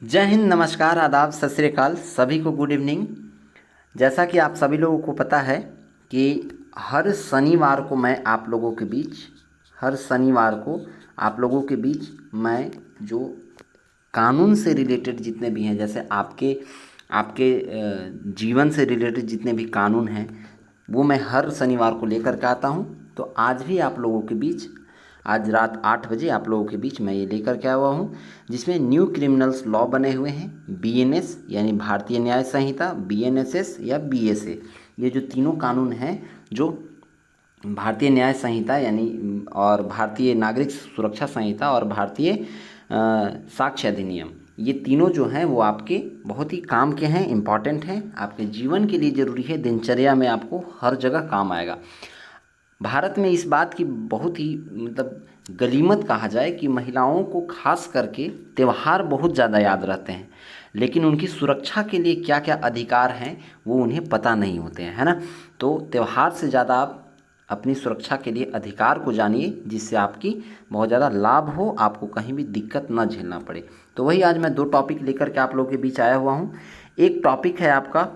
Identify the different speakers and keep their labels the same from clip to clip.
Speaker 1: जय हिंद, नमस्कार, आदाब, सत श्री अकाल। सभी को गुड इवनिंग। जैसा कि आप सभी लोगों को पता है कि हर शनिवार को मैं आप लोगों के बीच हर शनिवार को आप लोगों के बीच मैं जो कानून से रिलेटेड जितने भी हैं, जैसे आपके आपके जीवन से रिलेटेड जितने भी कानून हैं, वो मैं हर शनिवार को लेकर के आता हूँ। तो आज भी आप लोगों के बीच, आज रात 8 बजे आप लोगों के बीच मैं ये लेकर के आया हुआ हूँ, जिसमें न्यू क्रिमिनल्स लॉ बने हुए हैं। बीएनएस यानी भारतीय न्याय संहिता, बीएनएसएस या बीएसए, ये जो तीनों कानून हैं, जो भारतीय न्याय संहिता यानी और भारतीय नागरिक सुरक्षा संहिता और भारतीय साक्ष्य अधिनियम, ये तीनों जो हैं वो आपके बहुत ही काम के हैं, इम्पॉर्टेंट हैं, आपके जीवन के लिए ज़रूरी है, दिनचर्या में आपको हर जगह काम आएगा। भारत में इस बात की बहुत ही गलीमत कहा जाए कि महिलाओं को खास करके त्यौहार बहुत ज़्यादा याद रहते हैं, लेकिन उनकी सुरक्षा के लिए क्या क्या अधिकार हैं वो उन्हें पता नहीं होते हैं, है ना। तो त्यौहार से ज़्यादा आप अपनी सुरक्षा के लिए अधिकार को जानिए, जिससे आपकी बहुत ज़्यादा लाभ हो, आपको कहीं भी दिक्कत न झेलना पड़े। तो वही आज मैं दो टॉपिक लेकर के आप लोगों के बीच आया हुआ हूँ। एक टॉपिक है आपका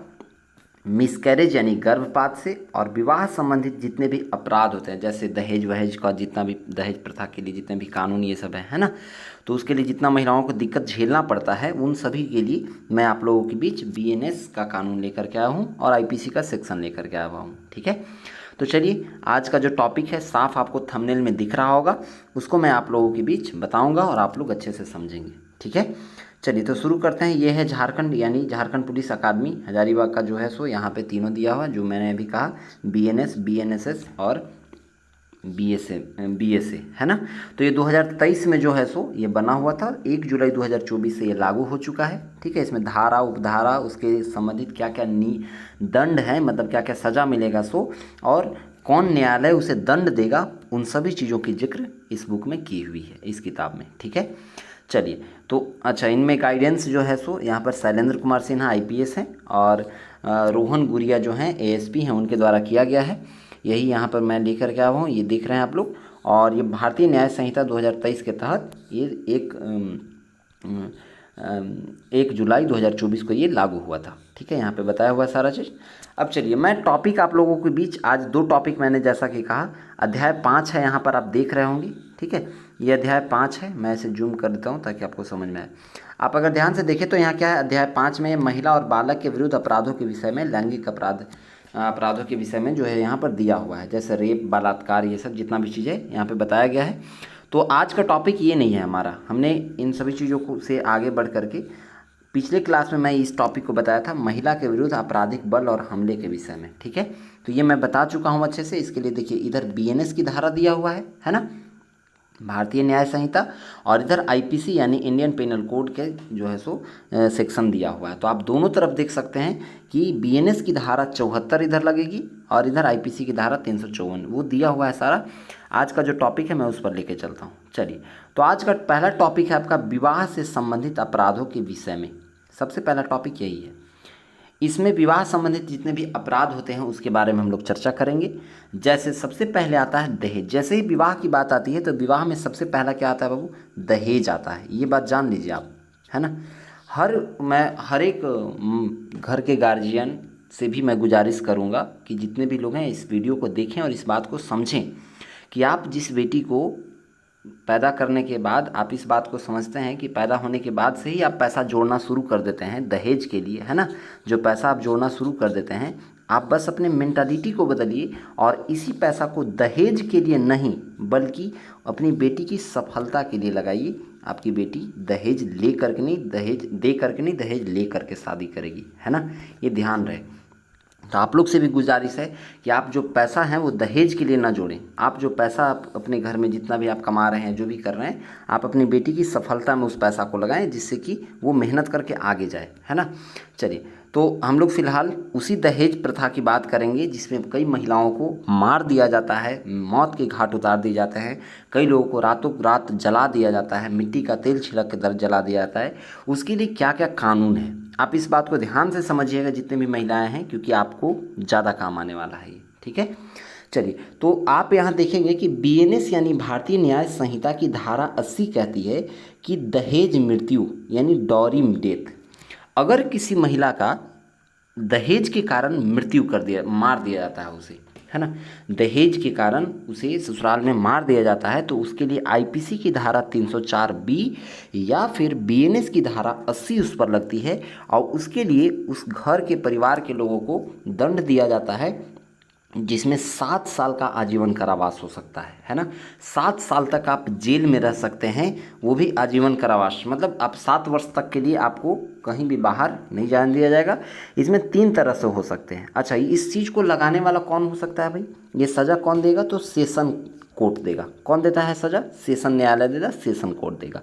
Speaker 1: मिसकैरेज यानी गर्भपात से और विवाह संबंधित जितने भी अपराध होते हैं, जैसे दहेज वहेज का जितना भी, दहेज प्रथा के लिए जितने भी कानून ये सब है ना, तो उसके लिए जितना महिलाओं को दिक्कत झेलना पड़ता है, उन सभी के लिए मैं आप लोगों के बीच बीएनएस का कानून लेकर के आया हूँ और आईपीसी का सेक्शन लेकर के आया हुआ हूँ। ठीक है, तो चलिए आज का जो टॉपिक है साफ आपको थंबनेल में दिख रहा होगा, उसको मैं आप लोगों के बीच बताऊँगा और आप लोग अच्छे से समझेंगे। ठीक है, चलिए तो शुरू करते हैं। ये है झारखंड यानी झारखंड पुलिस अकादमी हजारीबाग का जो है सो यहाँ पे तीनों दिया हुआ, जो मैंने अभी कहा, बीएनएस, बीएनएसएस और बीएसए, है ना। तो ये 2023 में जो है सो ये बना हुआ था, 1 जुलाई 2024 से ये लागू हो चुका है। ठीक है, इसमें धारा उपधारा उसके संबंधित क्या क्या दंड है, मतलब क्या क्या सज़ा मिलेगा सो, और कौन न्यायालय उसे दंड देगा, उन सभी चीज़ों की जिक्र इस बुक में की हुई है, इस किताब में। ठीक है, चलिए तो अच्छा, इनमें गाइडेंस जो है सो यहाँ पर शैलेंद्र कुमार सिन्हा आईपीएस हैं और रोहन गुरिया जो हैं एएसपी हैं, उनके द्वारा किया गया है। यही यहाँ पर मैं लेकर के आया हूँ, ये देख रहे हैं आप लोग। और ये भारतीय न्याय संहिता 2023 के तहत ये 1 जुलाई 2024 को ये लागू हुआ था। ठीक है, यहाँ पे बताया हुआ सारा चीज़। अब चलिए मैं टॉपिक आप लोगों के बीच आज दो टॉपिक मैंने जैसा कि कहा, अध्याय 5 है, यहाँ पर आप देख रहे होंगे। ठीक है, ये अध्याय 5 है, मैं इसे जूम कर देता हूँ ताकि आपको समझ में आए। आप अगर ध्यान से देखें तो यहाँ क्या है, अध्याय 5 में महिला और बालक के विरुद्ध अपराधों के विषय में, लैंगिक अपराधों के विषय में जो है यहाँ पर दिया हुआ है, जैसे रेप, बलात्कार, ये सब जितना भी चीज़ें यहाँ पे बताया गया है। तो आज का टॉपिक ये नहीं है हमारा, हमने इन सभी चीज़ों को से आगे बढ़ करके पिछले क्लास में मैं इस टॉपिक को बताया था, महिला के विरुद्ध आपराधिक बल और हमले के विषय में। ठीक है, तो ये मैं बता चुका हूँ अच्छे से। इसके लिए देखिए इधर बीएनएस की धारा दिया हुआ है ना, भारतीय न्याय संहिता, और इधर आईपीसी यानी इंडियन पेनल कोड के जो है सो सेक्शन दिया हुआ है। तो आप दोनों तरफ देख सकते हैं कि बीएनएस की धारा 74 इधर लगेगी और इधर आईपीसी की धारा 354, वो दिया हुआ है सारा। आज का जो टॉपिक है मैं उस पर लेके चलता हूँ। चलिए, तो आज का पहला टॉपिक है आपका विवाह से संबंधित अपराधों के विषय में। सबसे पहला टॉपिक यही है। इसमें विवाह संबंधित जितने भी अपराध होते हैं उसके बारे में हम लोग चर्चा करेंगे। जैसे सबसे पहले आता है दहेज। जैसे ही विवाह की बात आती है तो विवाह में सबसे पहला क्या आता है बाबू, दहेज आता है। ये बात जान लीजिए आप, है ना। मैं हर एक घर के गार्जियन से भी मैं गुजारिश करूँगा कि जितने भी लोग हैं इस वीडियो को देखें और इस बात को समझें कि आप जिस बेटी को पैदा करने के बाद आप इस बात को समझते हैं कि पैदा होने के बाद से ही आप पैसा जोड़ना शुरू कर देते हैं दहेज के लिए, है ना। जो पैसा आप जोड़ना शुरू कर देते हैं, आप बस अपने मेंटालिटी को बदलिए और इसी पैसा को दहेज के लिए नहीं बल्कि अपनी बेटी की सफलता के लिए लगाइए। आपकी बेटी दहेज ले करके नहीं, दहेज दे करके नहीं, दहेज ले करके शादी करेगी, है ना। ये ध्यान रहे। तो आप लोग से भी गुजारिश है कि आप जो पैसा है वो दहेज के लिए ना जोड़ें। आप जो पैसा आप अपने घर में जितना भी आप कमा रहे हैं, जो भी कर रहे हैं, आप अपनी बेटी की सफलता में उस पैसा को लगाएं, जिससे कि वो मेहनत करके आगे जाए, है ना। चलिए, तो हम लोग फ़िलहाल उसी दहेज प्रथा की बात करेंगे जिसमें कई महिलाओं को मार दिया जाता है, मौत के घाट उतार दिए जाते हैं, कई लोगों को रातों रात जला दिया जाता है, मिट्टी का तेल छिड़क के दर जला दिया जाता है। उसके लिए क्या क्या कानून है, आप इस बात को ध्यान से समझिएगा जितने भी महिलाएं हैं, क्योंकि आपको ज़्यादा काम आने वाला है ये। ठीक है, चलिए, तो आप यहाँ देखेंगे कि बीएनएस यानी भारतीय न्याय संहिता की धारा 80 कहती है कि दहेज मृत्यु यानी डॉरी डेथ, अगर किसी महिला का दहेज के कारण मृत्यु कर दिया, मार दिया जाता है उसे, है ना, दहेज के कारण उसे ससुराल में मार दिया जाता है, तो उसके लिए आईपीसी की धारा 304 बी या फिर बीएनएस की धारा 80 उस पर लगती है, और उसके लिए उस घर के परिवार के लोगों को दंड दिया जाता है, जिसमें 7 साल का आजीवन कारावास हो सकता है ना। 7 साल तक आप जेल में रह सकते हैं, वो भी आजीवन कारावास, मतलब आप 7 वर्ष तक के लिए आपको कहीं भी बाहर नहीं जाने दिया जाएगा। इसमें 3 तरह से हो सकते हैं। अच्छा, इस चीज़ को लगाने वाला कौन हो सकता है भाई? ये सज़ा कौन देगा? तो सेशन कोर्ट देगा। कौन देता है सज़ा? सेशन न्यायालय देगा, सेशन कोर्ट देगा।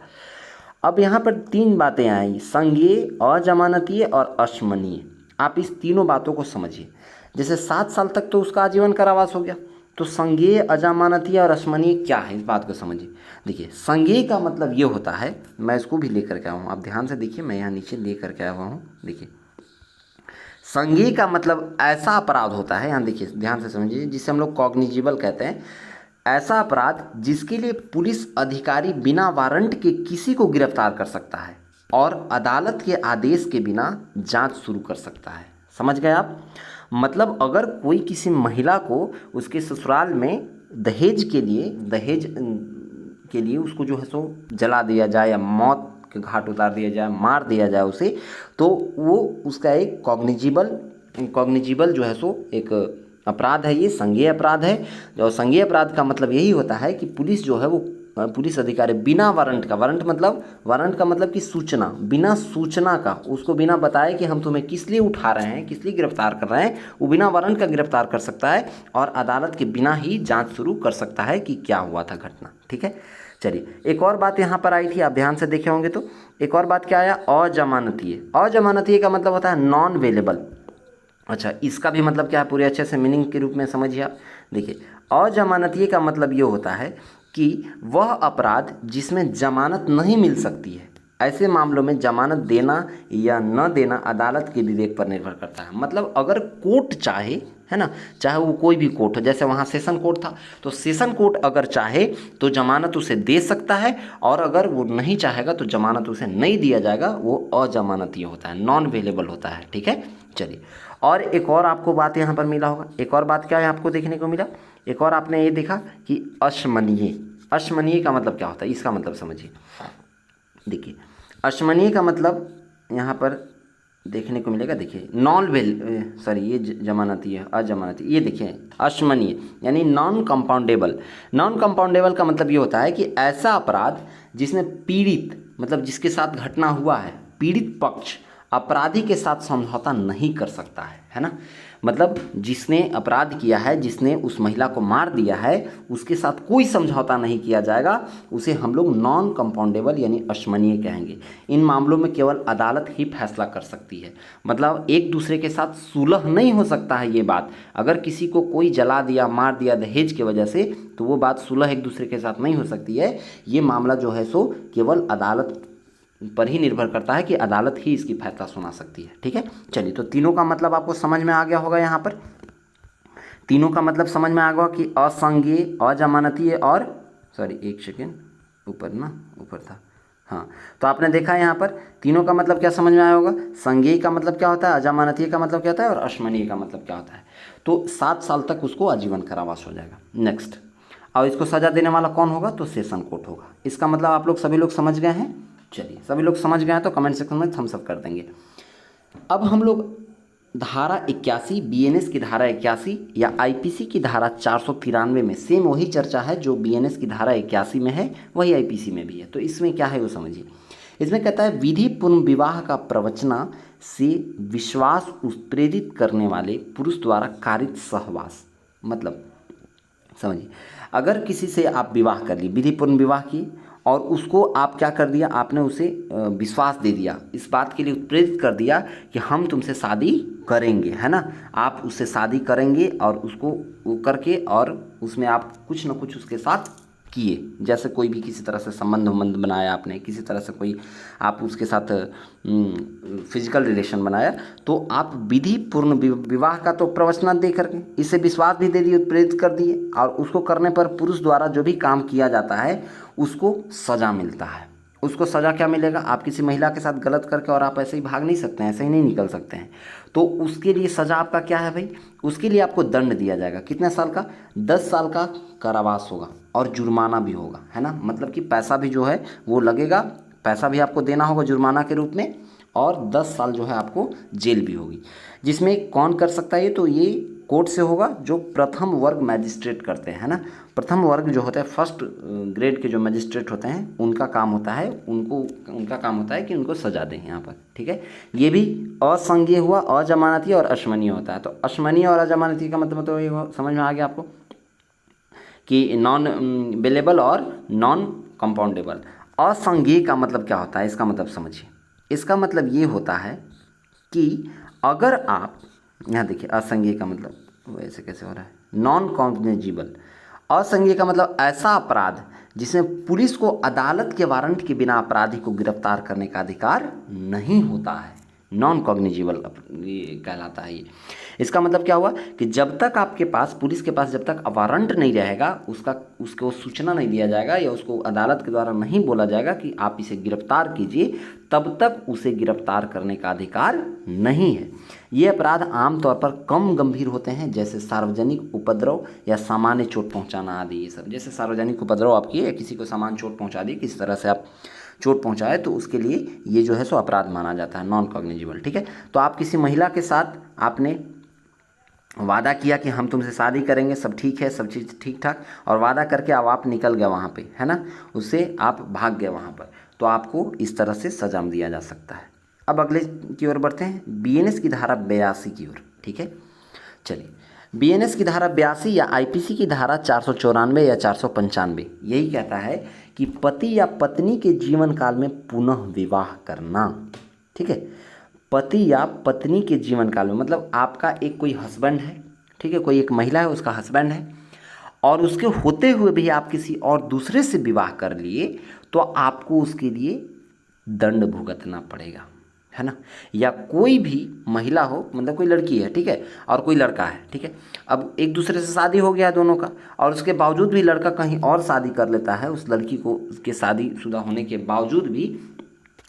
Speaker 1: अब यहाँ पर 3 बातें आई, संज्ञेय, अजमानतीय और अश्मनीय। आप इस तीनों बातों को समझिए। जैसे 7 साल तक तो उसका आजीवन कारावास हो गया, तो संज्ञेय, अजमानतीय और अश्मनीय क्या है, इस बात को समझिए। देखिए, संज्ञेय का मतलब ये होता है, मैं इसको भी लेकर के आया हूँ, आप ध्यान से देखिए, मैं यहाँ नीचे लेकर के आया हुआ हूँ। देखिए, संज्ञेय का मतलब ऐसा अपराध होता है, यहाँ देखिए ध्यान से समझिए, जिसे हम लोग कॉग्निजिबल कहते हैं। ऐसा अपराध जिसके लिए पुलिस अधिकारी बिना वारंट के किसी को गिरफ्तार कर सकता है और अदालत के आदेश के बिना जांच शुरू कर सकता है। समझ गए आप? मतलब अगर कोई किसी महिला को उसके ससुराल में दहेज के लिए उसको जो है सो जला दिया जाए या मौत के घाट उतार दिया जाए, मार दिया जाए उसे, तो वो उसका एक कॉग्निजिबल जो है सो एक अपराध है, ये संज्ञेय अपराध है। और संज्ञेय अपराध का मतलब यही होता है कि पुलिस जो है वो पुलिस अधिकारी बिना वारंट का, वारंट का मतलब कि सूचना, बिना सूचना का, उसको बिना बताए कि हम तुम्हें किस लिए उठा रहे हैं, किस लिए गिरफ्तार कर रहे हैं, वो बिना वारंट का गिरफ्तार कर सकता है और अदालत के बिना ही जांच शुरू कर सकता है कि क्या हुआ था घटना। ठीक है, चलिए, एक और बात यहाँ पर आई थी, आप ध्यान से देखे होंगे तो एक और बात क्या आया? अजमानतीय। अजमानतीय का मतलब होता है नॉन अवेलेबल। अच्छा, इसका भी मतलब क्या है, पूरे अच्छे से मीनिंग के रूप में समझिए आप। देखिए, अजमानतीय का मतलब ये होता है कि वह अपराध जिसमें जमानत नहीं मिल सकती है, ऐसे मामलों में जमानत देना या न देना अदालत के विवेक पर निर्भर करता है। मतलब अगर कोर्ट चाहे, है ना, चाहे वो कोई भी कोर्ट हो, जैसे वहाँ सेशन कोर्ट था, तो सेशन कोर्ट अगर चाहे तो जमानत उसे दे सकता है, और अगर वो नहीं चाहेगा तो जमानत उसे नहीं दिया जाएगा, वो अजमानतीय होता है, नॉन अवेलेबल होता है। ठीक है, चलिए, और एक और आपको बात यहाँ पर मिला होगा। एक और बात क्या है आपको देखने को मिला? एक और आपने ये देखा कि अश्मनीय। अश्मनीय का मतलब क्या होता है, इसका मतलब समझिए। देखिए, अश्मनीय का मतलब यहाँ पर देखने को मिलेगा। देखिए, ये जमानती है, अजमानती। ये देखिए, अश्मनीय यानी नॉन कंपाउंडेबल। नॉन कंपाउंडेबल का मतलब ये होता है कि ऐसा अपराध जिसमें पीड़ित, मतलब जिसके साथ घटना हुआ है, पीड़ित पक्ष अपराधी के साथ समझौता नहीं कर सकता है ना। मतलब जिसने अपराध किया है, जिसने उस महिला को मार दिया है, उसके साथ कोई समझौता नहीं किया जाएगा, उसे हम लोग नॉन कंपाउंडेबल यानी अश्मनीय कहेंगे। इन मामलों में केवल अदालत ही फैसला कर सकती है। मतलब एक दूसरे के साथ सुलह नहीं हो सकता है। ये बात, अगर किसी को कोई जला दिया, मार दिया दहेज की वजह से, तो वो बात सुलह एक दूसरे के साथ नहीं हो सकती है। ये मामला जो है सो केवल अदालत पर ही निर्भर करता है कि अदालत ही इसकी फैसला सुना सकती है। ठीक है, चलिए, तो तीनों का मतलब आपको समझ में आ गया होगा। यहाँ पर तीनों का मतलब समझ में आ गया कि असंज्ञेय, अजमानतीय और एक सेकेंड, ऊपर था, हाँ। तो आपने देखा यहाँ पर तीनों का मतलब क्या समझ में आया होगा। संज्ञेय का मतलब क्या होता है, अजमानतीय का मतलब क्या होता है, और अश्मनीय का मतलब क्या होता है। तो 7 साल तक उसको आजीवन कारावास हो जाएगा। नेक्स्ट, और इसको सजा देने वाला कौन होगा? तो सेशन कोर्ट होगा। इसका मतलब आप लोग सभी लोग समझ गए हैं। चलिए, सभी लोग समझ गए हैं तो कमेंट सेक्शन में थम्स अप कर देंगे। अब हम लोग धारा 81, बीएनएस की धारा 81 या आईपीसी की धारा 493 में, सेम वही चर्चा है जो बीएनएस की धारा 81 में है, वही आईपीसी में भी है। तो इसमें क्या है वो समझिए। इसमें कहता है विधि पूर्ण विवाह का प्रवचना से विश्वास उत्प्रेरित करने वाले पुरुष द्वारा कारित सहवास। मतलब समझिए, अगर किसी से आप विवाह कर ली, विधि पूर्ण विवाह की, और उसको आप क्या कर दिया, आपने उसे विश्वास दे दिया, इस बात के लिए उत्प्रेरित कर दिया कि हम तुमसे शादी करेंगे, है ना। आप उससे शादी करेंगे और उसको वो करके, और उसमें आप कुछ ना कुछ उसके साथ किए, जैसे कोई भी किसी तरह से संबंध बनाया आपने, किसी तरह से कोई आप उसके साथ फिजिकल रिलेशन बनाया, तो आप विधि पूर्ण विवाह का तो प्रवचन दे करके इसे विश्वास भी दे दिए, उत्प्रेरित कर दिए, और उसको करने पर पुरुष द्वारा जो भी काम किया जाता है उसको सजा मिलता है। उसको सजा क्या मिलेगा? आप किसी महिला के साथ गलत करके और आप ऐसे ही भाग नहीं सकते हैं, ऐसे ही नहीं निकल सकते हैं, तो उसके लिए सजा आपका क्या है भाई? उसके लिए आपको दंड दिया जाएगा। कितने साल का? 10 साल का कारावास होगा और जुर्माना भी होगा, है ना। मतलब कि पैसा भी जो है वो लगेगा, पैसा भी आपको देना होगा जुर्माना के रूप में, और 10 साल जो है आपको जेल भी होगी। जिसमें कौन कर सकता है ये? तो ये कोर्ट से होगा जो प्रथम वर्ग मैजिस्ट्रेट करते हैं, है ना। प्रथम वर्ग जो होता है, फर्स्ट ग्रेड के जो मैजिस्ट्रेट होते हैं, उनका काम होता है, उनका काम होता है कि उनको सजा दें यहाँ पर, ठीक है। ये भी असंज्ञेय हुआ, अजमानती और अशमनीय होता है। तो अशमनीय और अजमानती का मतलब तो ये समझ में आ गया आपको कि नॉन बेलेबल और नॉन कंपाउंडेबल। असंज्ञेय का मतलब क्या होता है? इसका मतलब समझिए। इसका मतलब ये होता है कि अगर आप यहाँ देखिए, असंज्ञेय का मतलब वैसे कैसे हो रहा है, नॉन कॉग्निजिबल। असंज्ञेय का मतलब ऐसा अपराध जिसमें पुलिस को अदालत के वारंट के बिना अपराधी को गिरफ्तार करने का अधिकार नहीं होता है, नॉन कॉग्निजिबल ये कहलाता है। ये इसका मतलब क्या हुआ कि जब तक आपके पास, पुलिस के पास जब तक वारंट नहीं रहेगा, उसको सूचना नहीं दिया जाएगा या उसको अदालत के द्वारा नहीं बोला जाएगा कि आप इसे गिरफ्तार कीजिए, तब तक उसे गिरफ्तार करने का अधिकार नहीं है। ये अपराध आमतौर पर कम गंभीर होते हैं, जैसे सार्वजनिक उपद्रव या सामान्य चोट पहुंचाना आदि। ये सब जैसे सार्वजनिक उपद्रव आप किए या किसी को सामान्य चोट पहुंचा दी, किसी तरह से आप चोट पहुंचाए, तो उसके लिए ये जो है सो अपराध माना जाता है, नॉन कॉग्निजिबल, ठीक है। तो आप किसी महिला के साथ आपने वादा किया कि हम तुमसे शादी करेंगे, सब ठीक है, सब चीज़ ठीक ठाक, और वादा करके अब आप निकल गए वहाँ पे, है ना, उससे आप भाग गए वहाँ पर, तो आपको इस तरह से सजा दिया जा सकता है। अब अगले की ओर बढ़ते हैं, बीएनएस की धारा 82 की ओर, ठीक है। चलिए, बीएनएस की धारा 82 या आईपीसी की धारा 494 या 495 यही कहता है कि पति या पत्नी के जीवन काल में पुनः विवाह करना, ठीक है। पति या पत्नी के जीवन काल में मतलब आपका एक कोई हस्बैंड है, ठीक है, कोई एक महिला है, उसका हस्बैंड है, और उसके होते हुए भी आप किसी और दूसरे से विवाह कर लिए, तो आपको उसके लिए दंड भुगतना पड़ेगा, है ना। या कोई भी महिला हो, मतलब कोई लड़की है, ठीक है, और कोई लड़का है, ठीक है, अब एक दूसरे से शादी हो गया दोनों का, और उसके बावजूद भी लड़का कहीं और शादी कर लेता है उस लड़की को, उसके शादीशुदा होने के बावजूद भी,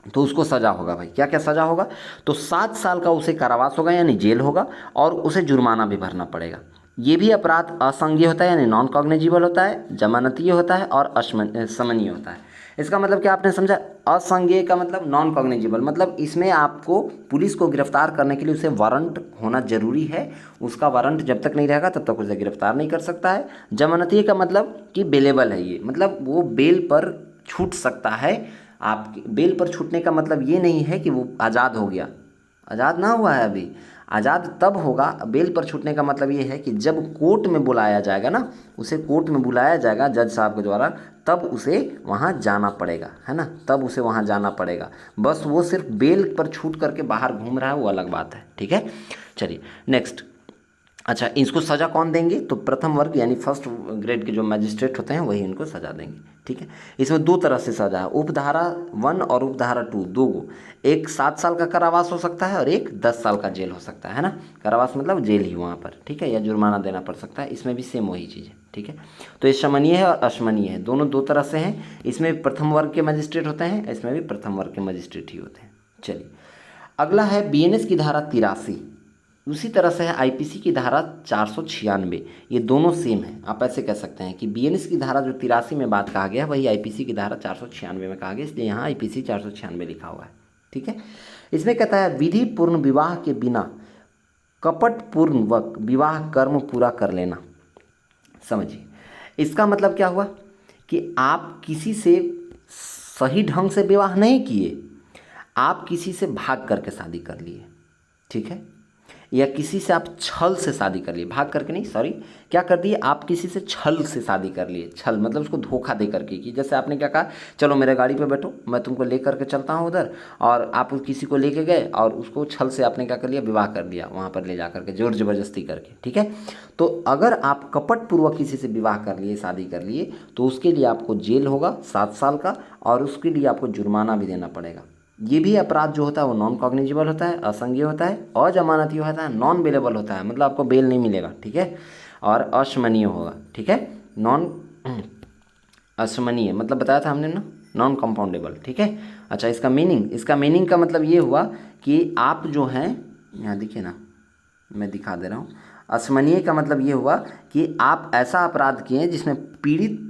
Speaker 1: तो उसको सजा होगा भाई। क्या क्या सजा होगा? तो 7 साल का उसे कारावास होगा यानी जेल होगा, और उसे जुर्माना भी भरना पड़ेगा। ये भी अपराध असंज्ञेय होता है यानी नॉन कॉग्निजिबल होता है, जमानतीय होता है और समनीय होता है। इसका मतलब क्या आपने समझा? असंज्ञेय का मतलब नॉन कॉग्निजिबल, मतलब इसमें आपको पुलिस को गिरफ्तार करने के लिए उसे वारंट होना जरूरी है, उसका वारंट जब तक नहीं रहेगा तब तक उसे गिरफ्तार नहीं कर सकता है। जमानतीय का मतलब कि बेलेबल है, ये मतलब वो बेल पर छूट सकता है। आप बेल पर छूटने का मतलब ये नहीं है कि वो आज़ाद हो गया, आज़ाद ना हुआ है अभी, आज़ाद तब होगा। बेल पर छूटने का मतलब ये है कि जब कोर्ट में बुलाया जाएगा ना, उसे कोर्ट में बुलाया जाएगा जज साहब के द्वारा, तब उसे वहाँ जाना पड़ेगा, है ना, तब उसे वहाँ जाना पड़ेगा। बस वो सिर्फ बेल पर छूट करके बाहर घूम रहा है, वो अलग बात है, ठीक है। चलिए नेक्स्ट। अच्छा, इसको सज़ा कौन देंगे? तो प्रथम वर्ग यानी फर्स्ट ग्रेड के जो मैजिस्ट्रेट होते हैं वही इनको सज़ा देंगे, ठीक है। इसमें 2 तरह से सज़ा है, उपधारा 1 और उपधारा 2, 2 गो। एक 7 साल का कारावास हो सकता है और एक 10 साल का जेल हो सकता है ना। कारावास मतलब जेल ही वहाँ पर, ठीक है, या जुर्माना देना पड़ सकता है। इसमें भी सेम वही चीज़ है, ठीक है। तो ये समनीय है और अशमनीय है, दोनों 2 तरह से हैं। इसमें भी प्रथम वर्ग के मैजिस्ट्रेट होते हैं, इसमें भी प्रथम वर्ग के मैजिस्ट्रेट ही होते हैं। चलिए, अगला है बीएनएस की धारा 83। उसी तरह से है आईपीसी की धारा 496। ये दोनों सेम है। आप ऐसे कह सकते हैं कि बीएनएस की धारा जो 83 में बात कहा गया है वही आईपीसी की धारा 496 में कहा गया, इसलिए यहाँ आईपीसी 496 लिखा हुआ है, ठीक है। इसमें कहता है विधि पूर्ण विवाह के बिना कपटपूर्वक विवाह कर्म पूरा कर लेना। समझिए, इसका मतलब क्या हुआ कि आप किसी से सही ढंग से विवाह नहीं किए, आप किसी से भाग करके शादी कर लिए, ठीक है। या किसी से आप छल से शादी कर लिए, भाग करके नहीं, सॉरी, क्या कर दिए आप, किसी से छल से शादी कर लिए। छल मतलब उसको धोखा दे करके, कि जैसे आपने क्या कहा, चलो मेरे गाड़ी पे बैठो, मैं तुमको ले करके चलता हूँ उधर, और आप उस किसी को लेके गए और उसको छल से आपने क्या कर लिया, विवाह कर दिया वहाँ पर ले जा करके, जोर जबरदस्ती करके, ठीक है। तो अगर आप कपटपूर्वक किसी से विवाह कर लिए, शादी कर लिए, तो उसके लिए आपको जेल होगा 7 साल का, और उसके लिए आपको जुर्माना भी देना पड़ेगा। ये भी अपराध जो होता है वो नॉन कॉग्निजिबल होता है, असंज्ञेय होता है, अजमानती होता है, नॉन बेलेबल होता है, मतलब आपको बेल नहीं मिलेगा, ठीक है, और अशमनीय होगा, ठीक है। नॉन अशमनीय मतलब बताया था हमने ना, नॉन कंपाउंडेबल, ठीक है। अच्छा, इसका मीनिंग का मतलब ये हुआ कि आप जो हैं, यहाँ देखिए ना, मैं दिखा दे रहा हूँ। अशमनीय का मतलब ये हुआ कि आप ऐसा अपराध किए जिसमें पीड़ित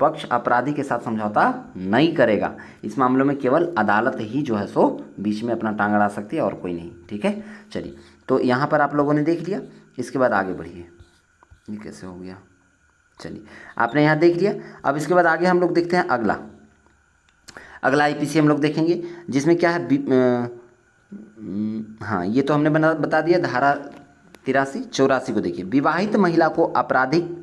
Speaker 1: पक्ष अपराधी के साथ समझौता नहीं करेगा। इस मामलों में केवल अदालत ही जो है सो बीच में अपना टांग अड़ा सकती है, और कोई नहीं, ठीक है। चलिए, तो यहाँ पर आप लोगों ने देख लिया, इसके बाद आगे बढ़िए। ये कैसे हो गया, चलिए आपने यहाँ देख लिया। अब इसके बाद आगे हम लोग देखते हैं अगला आईपीसी हम लोग देखेंगे, जिसमें क्या है, हाँ ये तो हमने बता दिया। धारा 83-84 को देखिए, विवाहित महिला को आपराधिक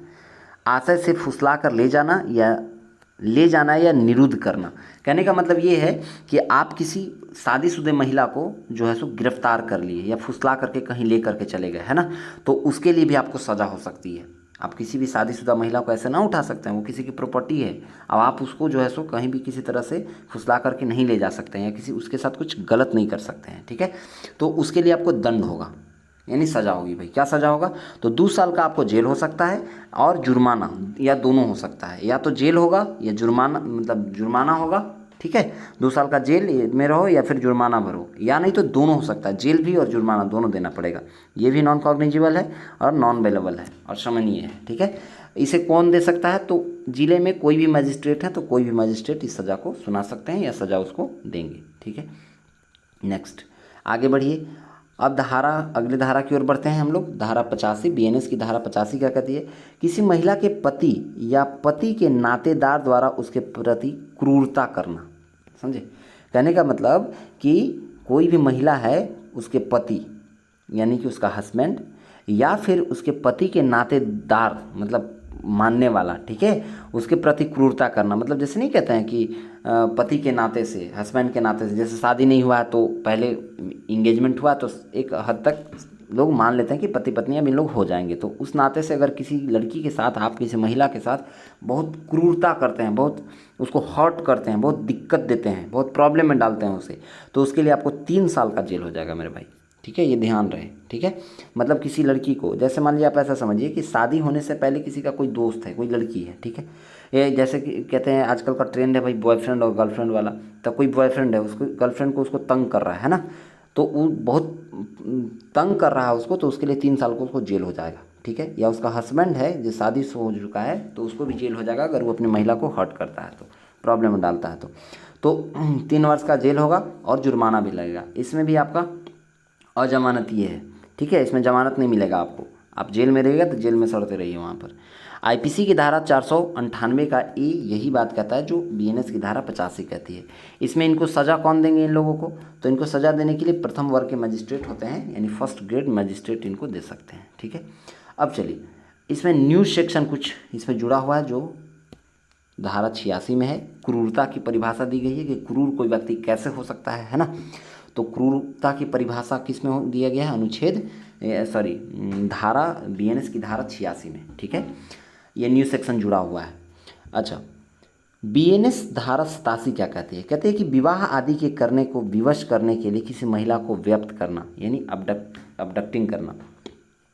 Speaker 1: आशय से फुसला कर ले जाना या निरुद्ध करना। कहने का मतलब ये है कि आप किसी शादीशुदा महिला को जो है सो गिरफ्तार कर लिए या फुसला करके कहीं ले करके चले गए, है ना, तो उसके लिए भी आपको सज़ा हो सकती है। आप किसी भी शादीशुदा महिला को ऐसे ना उठा सकते हैं, वो किसी की प्रॉपर्टी है। अब आप उसको जो है सो कहीं भी किसी तरह से फुसला करके नहीं ले जा सकते हैं, या किसी उसके साथ कुछ गलत नहीं कर सकते हैं, ठीक है। तो उसके लिए आपको दंड होगा, यानी सज़ा होगी। भाई क्या सज़ा होगा, तो 2 साल का आपको जेल हो सकता है और जुर्माना, या दोनों हो सकता है, या तो जेल होगा या जुर्माना, मतलब जुर्माना होगा, ठीक है। 2 साल का जेल में रहो या फिर जुर्माना भरो, या नहीं तो दोनों हो सकता है, जेल भी और जुर्माना दोनों देना पड़ेगा। ये भी नॉन कॉग्निजिबल है और नॉन बेलेबल है और शमनीय है, ठीक है। इसे कौन दे सकता है, तो जिले में कोई भी मजिस्ट्रेट है, तो कोई भी मजिस्ट्रेट इस सज़ा को सुना सकते हैं या सज़ा उसको देंगे, ठीक है। नेक्स्ट आगे बढ़िए। अब अगले धारा की ओर बढ़ते हैं हम लोग। धारा 85 बीएनएस की धारा 85 क्या कहती है, किसी महिला के पति या पति के नातेदार द्वारा उसके प्रति क्रूरता करना। समझे, कहने का मतलब कि कोई भी महिला है, उसके पति यानी कि उसका हस्बैंड, या फिर उसके पति के नातेदार मतलब मानने वाला, ठीक है, उसके प्रति क्रूरता करना। मतलब जैसे नहीं कहते हैं कि पति के नाते से, हस्बैंड के नाते से, जैसे शादी नहीं हुआ है तो पहले इंगेजमेंट हुआ तो एक हद तक लोग मान लेते हैं कि पति पत्नी अब इन लोग हो जाएंगे, तो उस नाते से अगर किसी लड़की के साथ, आप किसी महिला के साथ बहुत क्रूरता करते हैं, बहुत उसको हर्ट करते हैं, बहुत दिक्कत देते हैं, बहुत प्रॉब्लम में डालते हैं उसे, तो उसके लिए आपको 3 साल का जेल हो जाएगा मेरे भाई, ठीक है। ये ध्यान रहे, ठीक है। मतलब किसी लड़की को, जैसे मान लीजिए आप ऐसा समझिए कि शादी होने से पहले किसी का कोई दोस्त है, कोई लड़की है, ठीक है। ये जैसे कि कहते हैं आजकल का ट्रेंड है भाई, बॉयफ्रेंड और गर्लफ्रेंड वाला। तो कोई बॉयफ्रेंड है, उसको गर्लफ्रेंड को उसको तंग कर रहा है ना, तो वो बहुत तंग कर रहा है उसको, तो उसके लिए 3 साल को उसको जेल हो जाएगा, ठीक है। या उसका हस्बैंड है जो शादी से हो चुका है, तो उसको भी जेल हो जाएगा अगर वो अपनी महिला को हर्ट करता है, तो प्रॉब्लम में डालता है तो 3 वर्ष का जेल होगा और जुर्माना भी लगेगा। इसमें भी आपका अजमानती है, ठीक है, इसमें जमानत नहीं मिलेगा आपको, आप जेल में रहिएगा तो जेल में सड़ते रहिए वहाँ पर। आईपीसी की धारा 498 का ए यही बात कहता है जो बीएनएस की धारा 85 कहती है। इसमें इनको सज़ा कौन देंगे इन लोगों को, तो इनको सज़ा देने के लिए प्रथम वर्ग के मजिस्ट्रेट होते हैं, यानी फर्स्ट ग्रेड मजिस्ट्रेट इनको दे सकते हैं, ठीक है। अब चलिए, इसमें न्यू सेक्शन कुछ इसमें जुड़ा हुआ है जो धारा 86 में है। क्रूरता की परिभाषा दी गई है कि क्रूर कोई व्यक्ति कैसे हो सकता है ना। तो क्रूरता की परिभाषा किस में दिया गया है, धारा बीएनएस की धारा 86 में, ठीक है। ये न्यू सेक्शन जुड़ा हुआ है। अच्छा, बीएनएस धारा 87 क्या कहती है, कहते हैं कि विवाह आदि के करने को विवश करने के लिए किसी महिला को व्यक्त करना, यानी अबडक्टिंग करना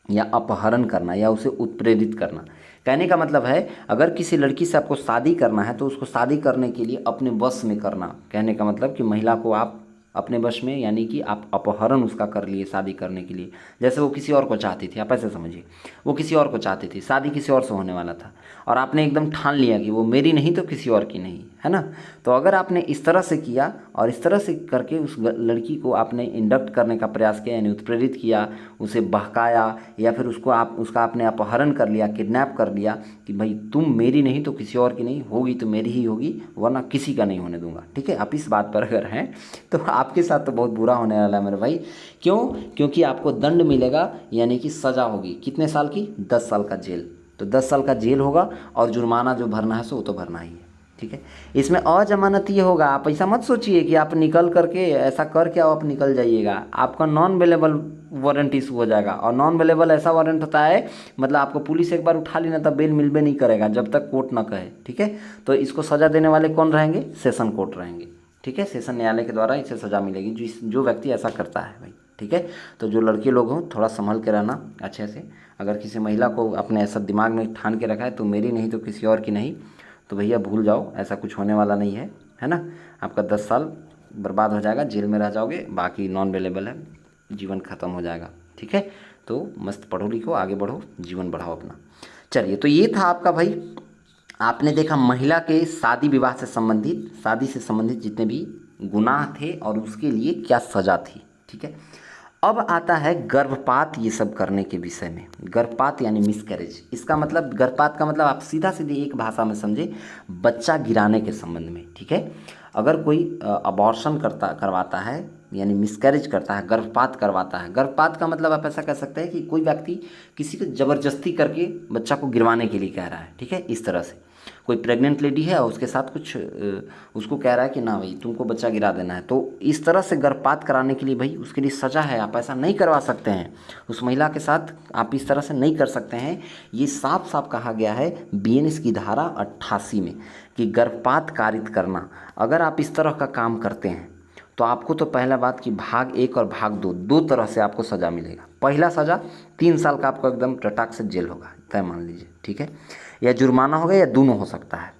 Speaker 1: या अपहरण करना या उसे उत्प्रेरित करना। कहने का मतलब है अगर किसी लड़की से आपको शादी करना है तो उसको शादी करने के लिए अपने वश में करना। कहने का मतलब कि महिला को आप अपने वश में, यानी कि आप अपहरण उसका कर लिए शादी करने के लिए। जैसे वो किसी और को चाहती थी, आप ऐसे समझिए, वो किसी और को चाहती थी, शादी किसी और से होने वाला था, और आपने एकदम ठान लिया कि वो मेरी नहीं तो किसी और की नहीं, है ना। तो अगर आपने इस तरह से किया और इस तरह से करके उस लड़की को आपने इंडक्ट करने का प्रयास किया, यानी उत्प्रेरित किया, उसे बहकाया, या फिर उसका आपने अपहरण कर लिया, किडनैप कर लिया कि भाई तुम मेरी नहीं तो किसी और की नहीं होगी, तो मेरी ही होगी, वरना किसी का नहीं होने दूंगा, ठीक है। आप इस बात पर अगर हैं तो आपके साथ तो बहुत बुरा होने वाला है मेरे भाई। क्यों? क्योंकि आपको दंड मिलेगा, यानी कि सज़ा होगी। कितने साल की? 10 साल का जेल। तो 10 साल का जेल होगा और जुर्माना जो भरना है सो वो तो भरना ही है, ठीक है। इसमें अजमानती होगा। आप ऐसा मत सोचिए कि आप निकल करके ऐसा करके आप निकल जाइएगा। आपका नॉन अवेलेबल वारंट इशू हो जाएगा। और नॉन अवेलेबल ऐसा वारंट होता है, मतलब आपको पुलिस एक बार उठा ली ना, तब बेल मिलबे नहीं करेगा जब तक कोर्ट ना कहे, ठीक है। तो इसको सज़ा देने वाले कौन रहेंगे? सेशन कोर्ट रहेंगे, ठीक है। सेशन न्यायालय के द्वारा इसे सज़ा मिलेगी जो व्यक्ति ऐसा करता है भाई, ठीक है। तो जो लड़के लोग हों थोड़ा संभल के रहना अच्छे से। अगर किसी महिला को अपने ऐसा दिमाग में ठान के रखा है तो मेरी नहीं तो किसी और की नहीं, तो भैया भूल जाओ, ऐसा कुछ होने वाला नहीं है ना। आपका 10 साल बर्बाद हो जाएगा, जेल में रह जाओगे, बाकी नॉन अवेलेबल है, जीवन ख़त्म हो जाएगा, ठीक है। तो मस्त पढ़ो लिखो, आगे बढ़ो, जीवन बढ़ाओ अपना। चलिए, तो ये था आपका भाई, आपने देखा महिला के शादी विवाह से संबंधित, शादी से संबंधित जितने भी गुनाह थे और उसके लिए क्या सज़ा थी, ठीक है। अब आता है गर्भपात, ये सब करने के विषय में। गर्भपात यानी मिसकैरेज। इसका मतलब, गर्भपात का मतलब आप सीधा सीधे एक भाषा में समझे, बच्चा गिराने के संबंध में, ठीक है। अगर कोई अबॉर्शन करवाता है, यानी मिसकैरेज करता है, गर्भपात करवाता है। गर्भपात का मतलब आप ऐसा कह सकते हैं कि कोई व्यक्ति किसी को ज़बरदस्ती करके बच्चा को गिरवाने के लिए कह रहा है, ठीक है। इस तरह से कोई प्रेग्नेंट लेडी है और उसके साथ कुछ उसको कह रहा है कि ना भाई तुमको बच्चा गिरा देना है, तो इस तरह से गर्भपात कराने के लिए भाई उसके लिए सज़ा है। आप ऐसा नहीं करवा सकते हैं, उस महिला के साथ आप इस तरह से नहीं कर सकते हैं। ये साफ साफ कहा गया है बीएनएस की धारा 88 में कि गर्भपात कारित करना, अगर आप इस तरह का काम करते हैं तो आपको तो पहला बात कि भाग 1 और भाग 2 दो तरह से आपको सज़ा मिलेगा। पहला सज़ा 3 साल का आपको एकदम टटाक से जेल होगा, तय मान लीजिए, ठीक है, या जुर्माना होगा, या दोनों हो सकता है।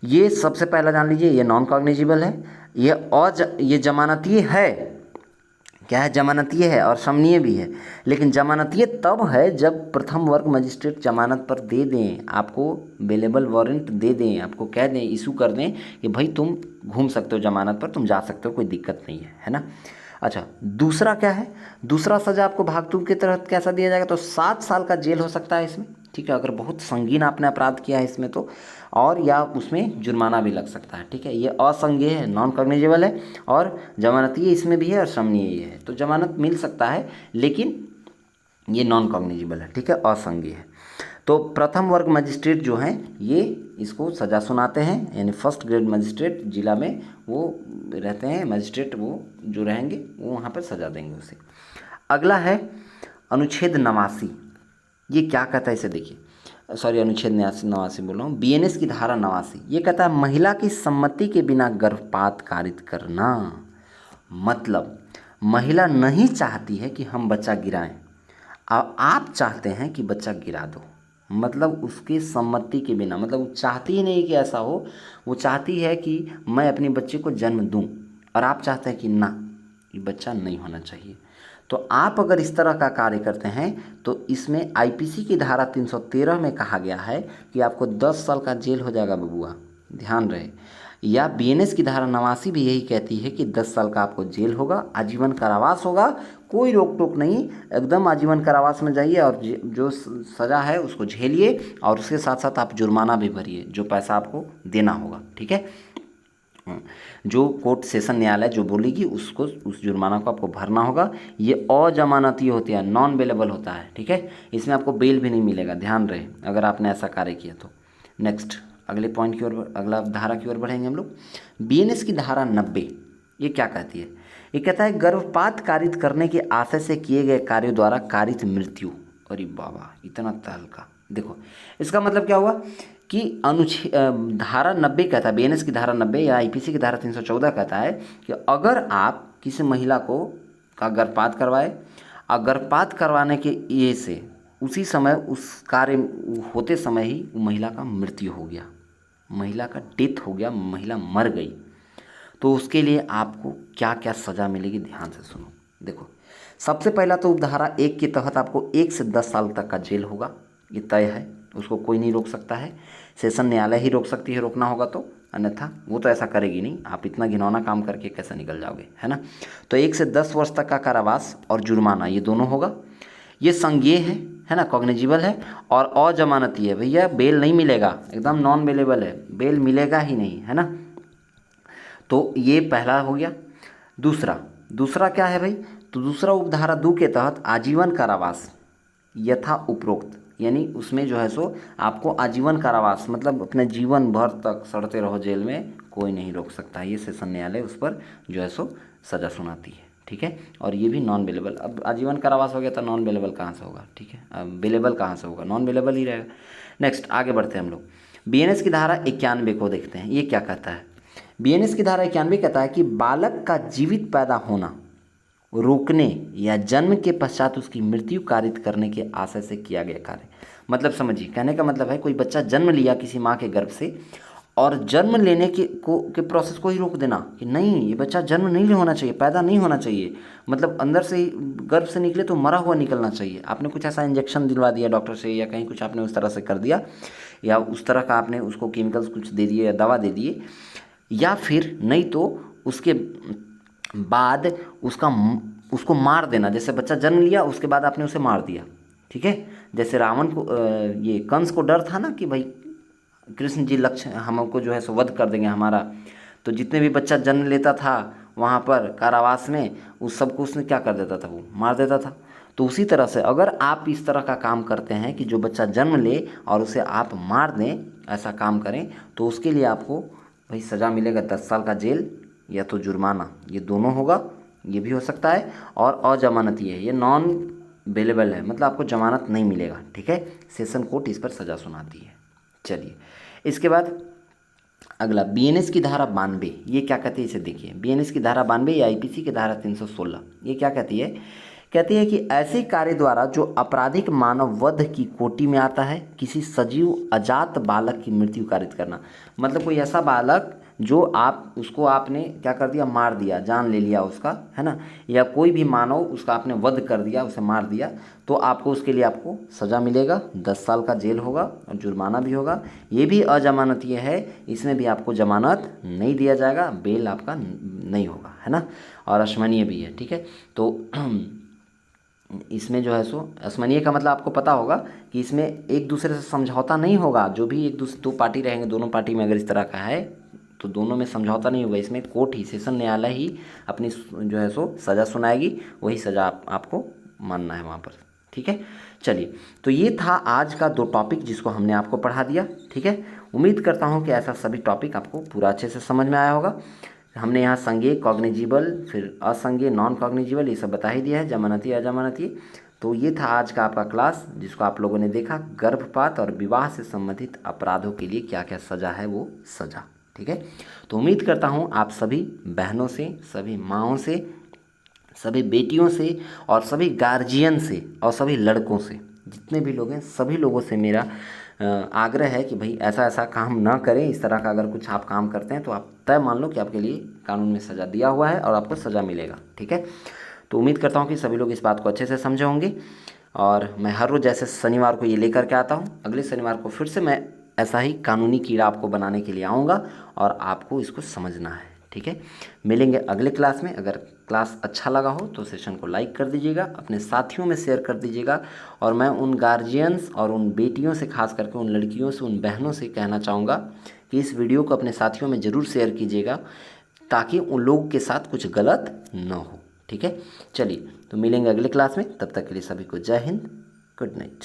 Speaker 1: ये सबसे पहला जान लीजिए, ये नॉन कॉग्निजिबल है। ये जमानतीय है, क्या है? जमानतीय है और शमनीय भी है। लेकिन जमानतीय तब है जब प्रथम वर्ग मजिस्ट्रेट जमानत पर दे दें, आपको बेलेबल वारंट दे दें, आपको कह दें, इशू कर दें कि भाई तुम घूम सकते हो जमानत पर, तुम जा सकते हो, कोई दिक्कत नहीं है ना। अच्छा, दूसरा क्या है? दूसरा सज़ा आपको भाग 2 के तहत कैसा दिया जाएगा? तो 7 साल का जेल हो सकता है इसमें, ठीक है, अगर बहुत संगीन आपने अपराध किया है इसमें तो, और या उसमें जुर्माना भी लग सकता है, ठीक है। ये असंज्ञेय है, नॉन कॉग्निजेबल है, और जमानतीय इसमें भी है और शमनीय है। तो जमानत मिल सकता है, लेकिन ये नॉन कॉग्निजेबल है, ठीक है, असंज्ञेय है। तो प्रथम वर्ग मजिस्ट्रेट जो हैं ये इसको सज़ा सुनाते हैं, यानी फर्स्ट ग्रेड मजिस्ट्रेट जिला में वो रहते हैं, मजिस्ट्रेट वो जो रहेंगे वो वहाँ पर सज़ा देंगे उसे। अगला है अनुच्छेद 89। ये क्या कहता है इसे देखिए, सॉरी, अनुच्छेद 89 बोल रहा हूँ, बीएनएस की धारा 89। ये कहता है महिला की सम्मति के बिना गर्भपात कारित करना। मतलब महिला नहीं चाहती है कि हम बच्चा गिराएं, अब आप चाहते हैं कि बच्चा गिरा दो, मतलब उसकी सम्मति के बिना, मतलब वो चाहती ही नहीं कि ऐसा हो, वो चाहती है कि मैं अपने बच्चे को जन्म दूं, और आप चाहते हैं कि ना, ये बच्चा नहीं होना चाहिए। तो आप अगर इस तरह का कार्य करते हैं तो इसमें आईपीसी की धारा 313 में कहा गया है कि आपको 10 साल का जेल हो जाएगा बबुआ, ध्यान रहे। या बीएनएस की धारा 89 भी यही कहती है कि 10 साल का आपको जेल होगा, आजीवन कारावास होगा, कोई रोक टोक नहीं, एकदम आजीवन कारावास में जाइए और जो सज़ा है उसको झेलिए, और उसके साथ साथ आप जुर्माना भी भरिए, जो पैसा आपको देना होगा, ठीक है। जो कोर्ट सेशन न्यायालय जो बोलेगी उसको, उस जुर्माना को आपको भरना होगा। ये अजमानती होती है, नॉन बेलेबल होता है, ठीक है। इसमें आपको बेल भी नहीं मिलेगा, ध्यान रहे, अगर आपने ऐसा कार्य किया तो। नेक्स्ट, अगले पॉइंट की ओर, अगला धारा की ओर बढ़ेंगे हम लोग। बीएनएस की धारा 90 ये क्या कहती है? ये कहता है गर्भपात कारित करने के आशय से किए गए कार्यों द्वारा कारित मृत्यु। अरे बाबा, इतना तहलका। देखो इसका मतलब क्या हुआ कि धारा 90 कहता है, बीएनएस की धारा 90 या आईपीसी की धारा 314 कहता है कि अगर आप किसी महिला को का गर्भपात करवाए, और गर्भपात करवाने के ये से उसी समय उस कार्य होते समय ही महिला का मृत्यु हो गया, महिला का डेथ हो गया, महिला मर गई, तो उसके लिए आपको क्या क्या सज़ा मिलेगी, ध्यान से सुनो। देखो, सबसे पहला तो धारा 1 के तहत आपको 1 से 10 साल तक का जेल होगा, ये तय है, उसको कोई नहीं रोक सकता है, सेशन न्यायालय ही रोक सकती है, रोकना होगा तो, अन्यथा वो तो ऐसा करेगी नहीं, आप इतना घिनौना काम करके कैसे निकल जाओगे, है ना। तो 1 से 10 वर्ष तक का कारावास और जुर्माना, ये दोनों होगा। ये संज्ञेय है ना, कॉग्निजिबल है, और अजमानती है भैया, बेल नहीं मिलेगा, एकदम नॉन बेलेबल है, बेल मिलेगा ही नहीं, है ना। तो ये पहला हो गया। दूसरा क्या है भाई, तो दूसरा उपधारा 2 के तहत आजीवन कारावास यथा उपरोक्त, यानी उसमें जो है सो आपको आजीवन कारावास मतलब अपने जीवन भर तक सड़ते रहो जेल में, कोई नहीं रोक सकता, ये सेशन न्यायालय उस पर जो है सो सज़ा सुनाती है, ठीक है। और ये भी नॉन बेलेबल, अब आजीवन कारावास हो गया तो नॉन बेलेबल कहाँ से होगा, ठीक है, अब बेलेबल कहाँ से होगा, नॉन बेलेबल ही रहेगा। नेक्स्ट आगे बढ़ते हैं हम लोग, बीएनएस की धारा 91 को देखते हैं, ये क्या कहता है। बीएनएस की धारा 91 कहता है कि बालक का जीवित पैदा होना रोकने या जन्म के पश्चात उसकी मृत्यु कारित करने के आशय से किया गया कार्य। मतलब समझिए, कहने का मतलब है कोई बच्चा जन्म लिया किसी माँ के गर्भ से, और जन्म लेने के प्रोसेस को ही रोक देना कि नहीं, ये बच्चा जन्म नहीं होना चाहिए, पैदा नहीं होना चाहिए, मतलब अंदर से ही गर्भ से निकले तो मरा हुआ निकलना चाहिए। आपने कुछ ऐसा इंजेक्शन दिलवा दिया डॉक्टर से, या कहीं कुछ आपने उस तरह से कर दिया, या उस तरह का आपने उसको केमिकल्स कुछ दे दिए या दवा दे दिए, या फिर नहीं तो उसके बाद उसको मार देना। जैसे बच्चा जन्म लिया उसके बाद आपने उसे मार दिया, ठीक है। जैसे रावण को ये कंस को डर था ना कि भाई कृष्ण जी लक्ष्य हमको जो है सो वध कर देंगे हमारा, तो जितने भी बच्चा जन्म लेता था वहाँ पर कारावास में, उस सबको उसने क्या कर देता था, वो मार देता था। तो उसी तरह से अगर आप इस तरह का काम करते हैं कि जो बच्चा जन्म ले और उसे आप मार दें, ऐसा काम करें, तो उसके लिए आपको भाई सज़ा मिलेगा 10 साल का जेल या तो जुर्माना, ये दोनों होगा, ये भी हो सकता है। और अजमानती है, ये नॉन बेलेबल है, मतलब आपको जमानत नहीं मिलेगा, ठीक है, सेशन कोर्ट इस पर सज़ा सुनाती है। चलिए इसके बाद अगला बीएनएस की धारा 92, ये क्या कहती है इसे देखिए। बीएनएस की धारा 92 या आईपीसी की धारा 316, ये क्या कहती है, कहती है कि ऐसे कार्य द्वारा जो आपराधिक मानव वध की कोटि में आता है, किसी सजीव अजात बालक की मृत्यु कारित करना। मतलब कोई ऐसा बालक जो उसको आपने क्या कर दिया, मार दिया, जान ले लिया उसका, है ना, या कोई भी मानव उसका आपने वध कर दिया, उसे मार दिया, तो आपको उसके लिए आपको सज़ा मिलेगा, 10 साल का जेल होगा और जुर्माना भी होगा। ये भी अजमानतीय है, इसमें भी आपको जमानत नहीं दिया जाएगा, बेल आपका नहीं होगा, है ना, और अश्वनीय भी है, ठीक है। तो इसमें जो है सो अश्वनीय का मतलब आपको पता होगा कि इसमें एक दूसरे से समझौता नहीं होगा, जो भी एक दूसरे 2 पार्टी रहेंगे, दोनों पार्टी में अगर इस तरह का है तो दोनों में समझौता नहीं होगा, इसमें कोर्ट ही, सेशन न्यायालय ही अपनी जो है सो सज़ा सुनाएगी, वही सज़ा आपको मानना है वहाँ पर, ठीक है। चलिए, तो ये था आज का 2 टॉपिक जिसको हमने आपको पढ़ा दिया, ठीक है। उम्मीद करता हूँ कि ऐसा सभी टॉपिक आपको पूरा अच्छे से समझ में आया होगा। हमने यहाँ संज्ञेय, कॉग्निजिबल, फिर असंज्ञेय, नॉन कॉग्निजिबल, ये सब बता ही दिया है, जमानती अजमानती। तो ये था आज का आपका क्लास जिसको आप लोगों ने देखा, गर्भपात और विवाह से संबंधित अपराधों के लिए क्या क्या सज़ा है, वो सज़ा, ठीक है। तो उम्मीद करता हूँ आप सभी बहनों से, सभी माँओं से, सभी बेटियों से और सभी गार्जियन से और सभी लड़कों से, जितने भी लोग हैं सभी लोगों से मेरा आग्रह है कि भाई ऐसा ऐसा काम ना करें। इस तरह का अगर कुछ आप काम करते हैं तो आप तय मान लो कि आपके लिए कानून में सज़ा दिया हुआ है और आपको सज़ा मिलेगा, ठीक है। तो उम्मीद करता हूँ कि सभी लोग इस बात को अच्छे से समझे होंगे, और मैं हर रोज़ जैसे शनिवार को ये लेकर के आता हूँ, अगले शनिवार को फिर से मैं ऐसा ही कानूनी कीड़ा आपको बनाने के लिए आऊँगा और आपको इसको समझना है, ठीक है। मिलेंगे अगले क्लास में। अगर क्लास अच्छा लगा हो तो सेशन को लाइक कर दीजिएगा, अपने साथियों में शेयर कर दीजिएगा, और मैं उन गार्जियंस और उन बेटियों से, खास करके उन लड़कियों से, उन बहनों से कहना चाहूँगा कि इस वीडियो को अपने साथियों में ज़रूर शेयर कीजिएगा, ताकि उन लोगों के साथ कुछ गलत न हो, ठीक है। चलिए, तो मिलेंगे अगले क्लास में, तब तक के लिए सभी को जय हिंद, गुड नाइट।